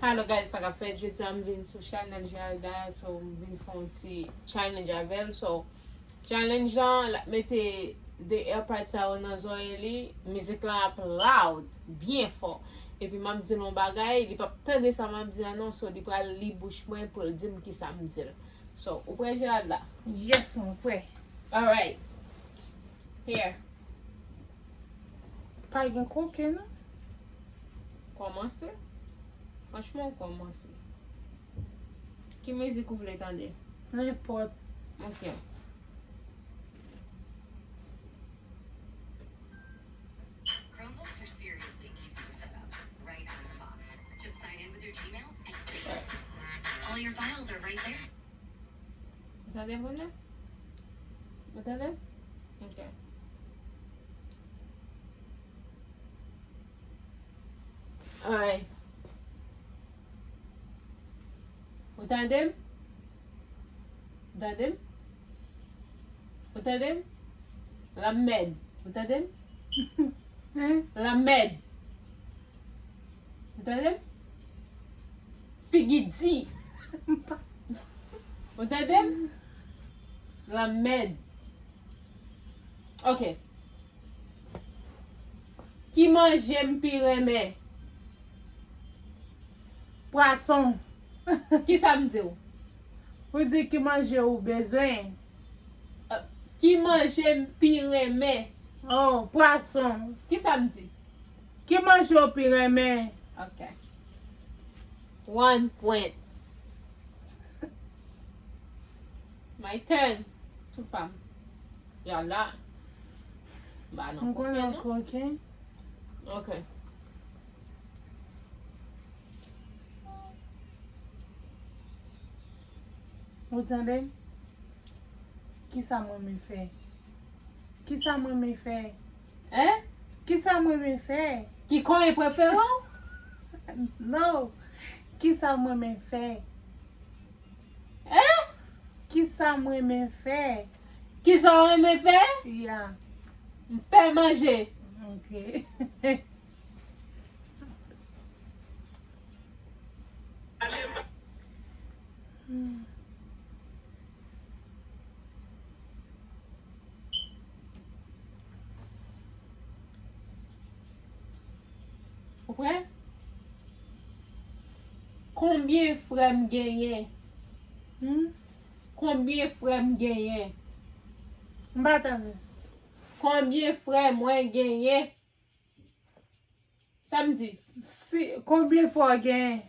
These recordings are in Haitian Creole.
Hello guys, sa ka fe jeti am vin sou channel Jarda, so m vin fon ti challenge avel, so challenge an, la mette de airpods sa ou nan zoye li, mizik la ap loud, bien fort. E pi mam di non bagay, li pa tende sa mam di anon, so li pral li bouche mwen pou di m ki sa m dil. So, ou pre Jarda? Yes, on pre. Alright. Here. Pa gen koke nou? Komanse? Franchement, komanse. Ki mizik ou vle tande? N'importe. Ok. Chromebooks are seriously easy to set up, right out of the box. Just sign in with your Gmail and click. All your files are right there. Entende bone? Entende? Ok. Alright. Entendem? Entendem? Entendem? La med. Entendem? Hein? La med. Entendem? Figidi. Entendem? La med. Ok. Ki manje pi reme? Poisson. Ki sa mze ou? Ou di ki manje ou bezwen? Ki manje pi reme? Oh, poisson. Ki sa mdi? Ki manje ou pi reme? Ok. 1 point. My turn. Tout fam. Yalla. Ba nan Mwen koke konen non? koke. Ok. Ou tande? Ki sa mwen me fe? Ki sa mwen me fe? Eh? Ki sa mwen me fe? Ki kon e preferan? No. Ki sa mwen me fe? Eh? Ki sa mwen me fe? Ki jan reme fe? Ya. Mfe manje. Ok. Ou pre? Combien frem genye? Combien frem genye? Mba tande. Combien frem mwen genye? Samedi. Combien fois gen?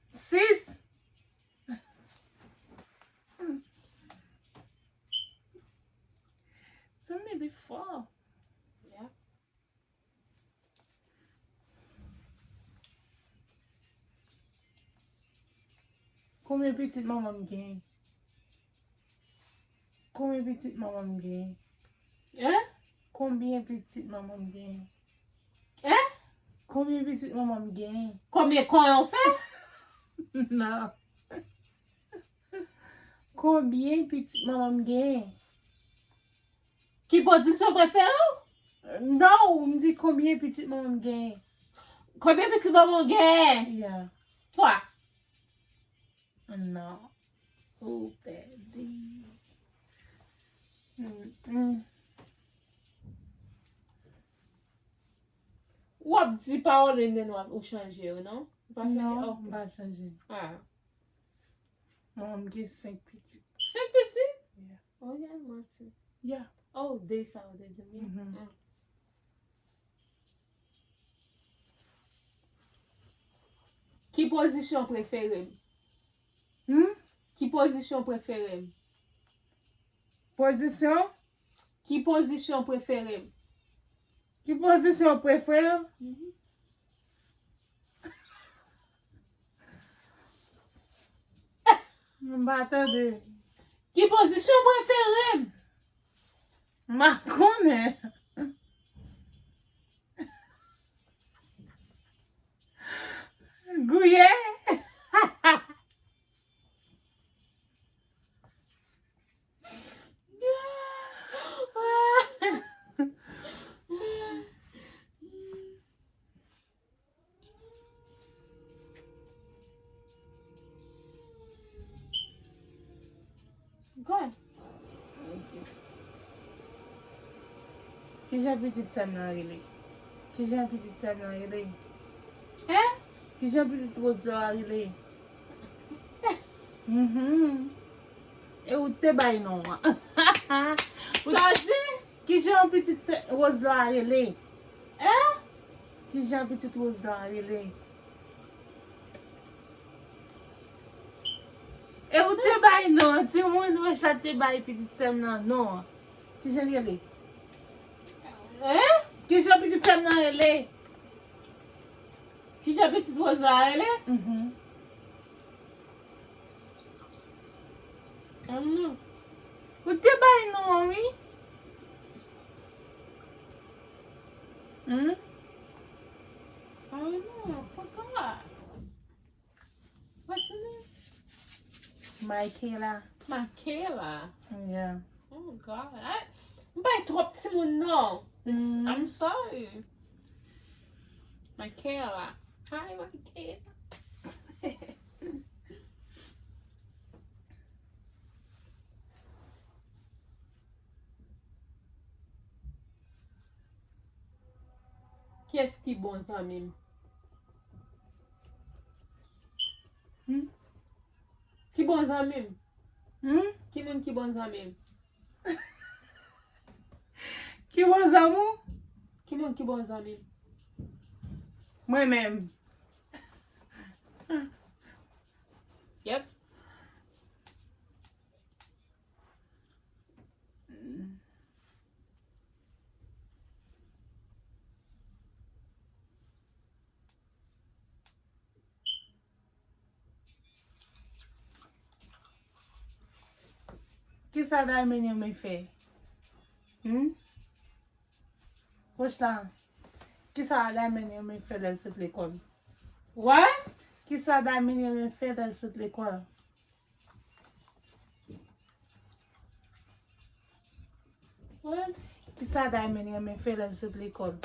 6? So maybe 4. Yeah. Combien petit maman gen? Combien petit maman gen? Hein? Combien petit maman gen? Hein? Combien petit maman gen? Combien kon yon fe? Non. Combien petit maman gen? Ki posisyon preferan? Non, ou me dit combien petit maman gen? Combien pisi maman gen? Yeah. 3. Non. Ou perdi. Ou ap di parole nen wap ou chanje ou non? Non, mba chanje. Ah. Maman gen 5 petit. 5 pisi? Yeah. Oh yeah, mati. Yeah. Oh, de sa ou de di mi. Mhm. Ki posisyon preferem? Ki posisyon preferem? Position? Ki posisyon preferem? Ki posisyon prefere? Mba tande. Ki posisyon preferem? Ma konen. Gouye? Go. Ki jan petit Sam nan rele? Ki jan petit Sam nan rele? Hein? Ki jan petit Rose la rele? E ou te bay non? Sorti? Ki jan petit Rose la rele? Hein? Ki jan petit Rose la rele? E ou te bay non? Ti moun wè te bay petit Sam nan? Non. Ki jan rele? Hein? Ki jan petit Sam nan rele? Ki jan petit Rose la rele? Non. Ou te bay non, oui? I don't know. I forgot. What's her name? Michaela. Michaela. Yeah. Oh God. Mbay trop ti moun non. I'm sorry. Michaela. Hi, Michaela. Qui est-ce qui bon zanmim? Qui bon zanmim? Qui moun qui bon zanmim? Ki bon zamou? Qui moun qui bon zanmim? Mwen men. Yep. Ki sa da men yo men fe? Wos la? Ki sa da men yo men fe del sot l'ekol? What? Ki sa da men yo men fe del sot l'ekol? What? Ki sa da men yo men fe del sot l'ekol?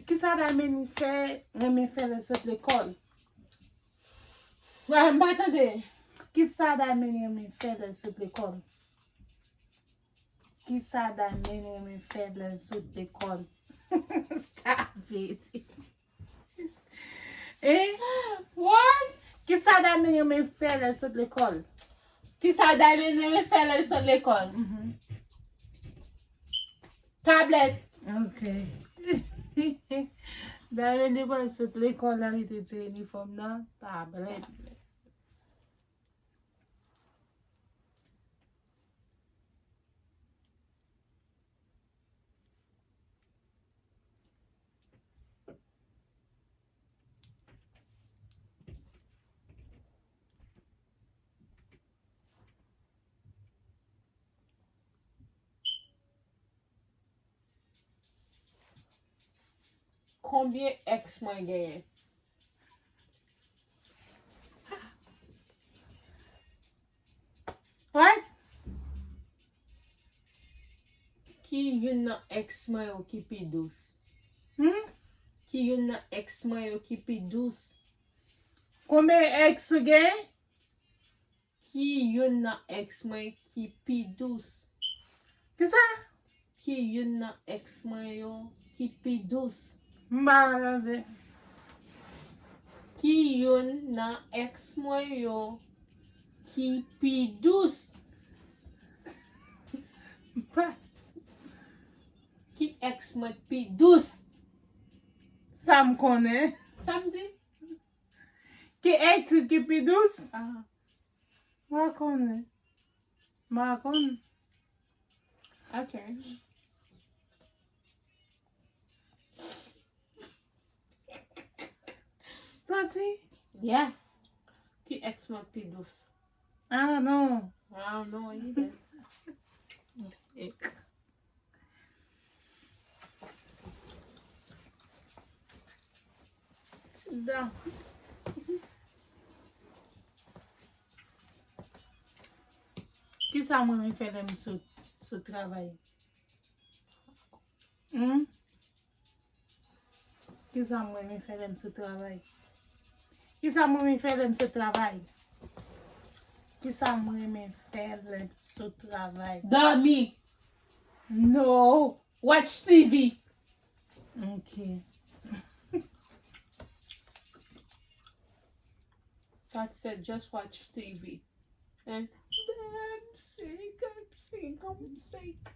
Ki sa da men yo fe del sot l'ekol? Ouais, mba tande. Ki sa da men yo men fe del sot l'ekol? Ki sa da men yo men fe del sot l'ekol? Stop it. What? Ki sa da men yo men fe del sot l'ekol? Ki sa da men yo men fe lè sot l'ekol? Tablet. Ok. Da men di bon sot l'ekol la li te ti uniform nan? Tablet. Combien ex mwen genye? What? Ki yon nan ex mwen yo ki pi dous? Ki yon nan ex mwen yo ki pi dous? Kome ex gen? Ki yon nan ex mwen ki pi dous? Ki sa? Ki yon nan ex mwen yo ki pi dous? Mba rade. Ki yon nan ex mwen yo ki pi dous? Pa. Ki ex mwen pi dous? Sa m konen. Samdi? Ki ex ki pi dous? Ah. Ma konen. Ma konen. Okay. Soti? Yeah. Ki ex mwen pi dous? I don't know. I don't know either. Sit down. Ki sa mwen men fè lem sou travay? Ki sa mwen men fè lem sou travay? Ki sa mwen fè lèm se travay? Ki sa mwen fè lèm se travay? Dormi. No. Watch TV. Ok. God said just watch TV. And I'm sick, I'm sick, I'm sick.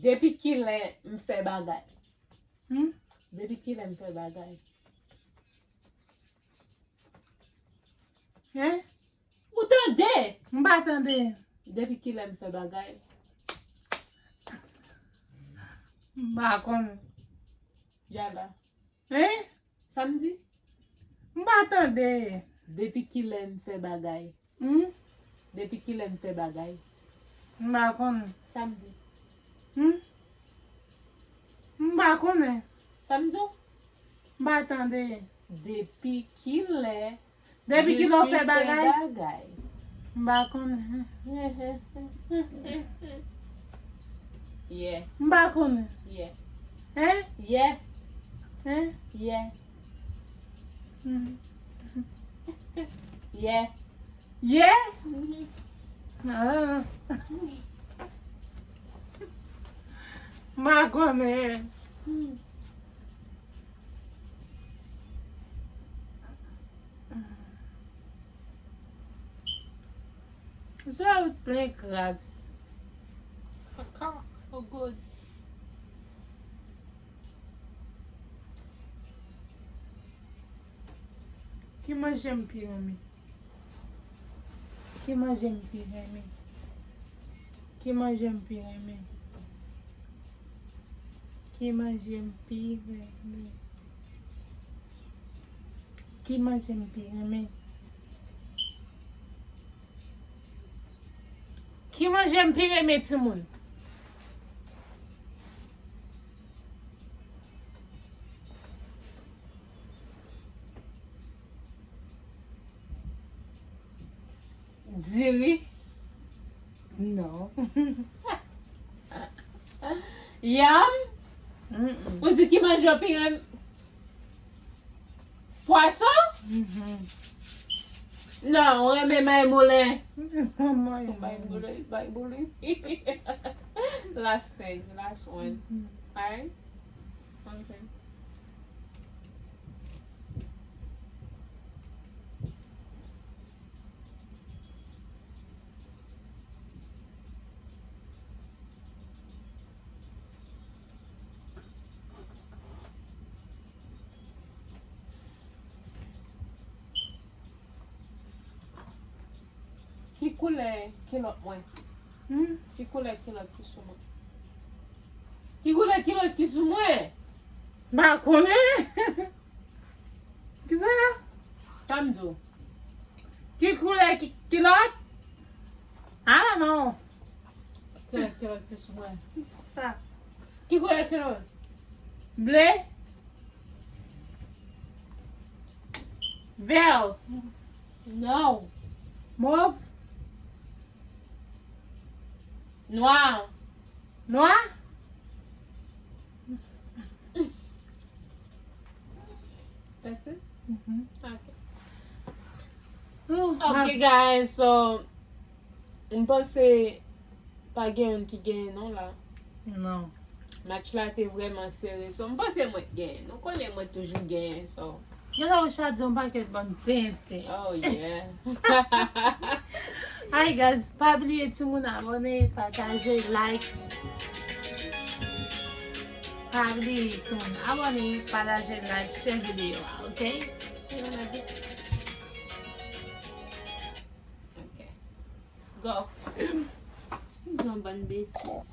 Depi ki lè m fè bagay. Depi ki lè m fè bagay. Hein? Ou tande? Mba tande. Depi ki lè m fè bagay. Mba kon. Jala. Hein? Samedi? Mba tande. Depi ki lè m fè bagay. Depi ki lè m fè bagay. Mba kon. Samedi. Mba kon. Samedi? Mba tande. Depi ki lè Depi ki lò fè bagay. bagay. Mba kon. Yeah, Mba kon. yeah, Hein? yeah, Hein? yeah, Mhm. yeah. Yeah? Ah. Mba kon. So I would play cards. Oh, good. Ki man jem pi reme? Ki man jem pi reme? Ki man jem pi reme? Ki man jem pi reme? Ki man jem pi reme? Ki man jem pi reme ti moun? Diri. No. Yam. Ou di ki manje pi rem. Poisson? Non, ou reme may moulin. May moulin. Last thing, last one. Alright? Okay. Ki koule kilot mwen? Ki koule kilot ki sou mwen? Ki koule kilot ki sou mwen? Ba konen? Ki sa? Samzo. Ki koule kilot? I don't know. Ki koule kilot ki sou mwen? Sa. Ki koule kilot? Ble? Vel? Non. Mauve? Noir. Noir? That's it? Okay. Okay. Ok guys, so mpose pa gen yon ki gen non la. Non. Match la te vreman sere, so mpose mwen gen. Non konen mwen toujou gen, so. Yon la ou chat zon paket bon tente. Oh yeah. Hi guys, pa bliye ti moun abone, pataje, like. Pa bliye ti moun abone, pataje, like, share video, okay? Okay. Go. Yon ban betiz.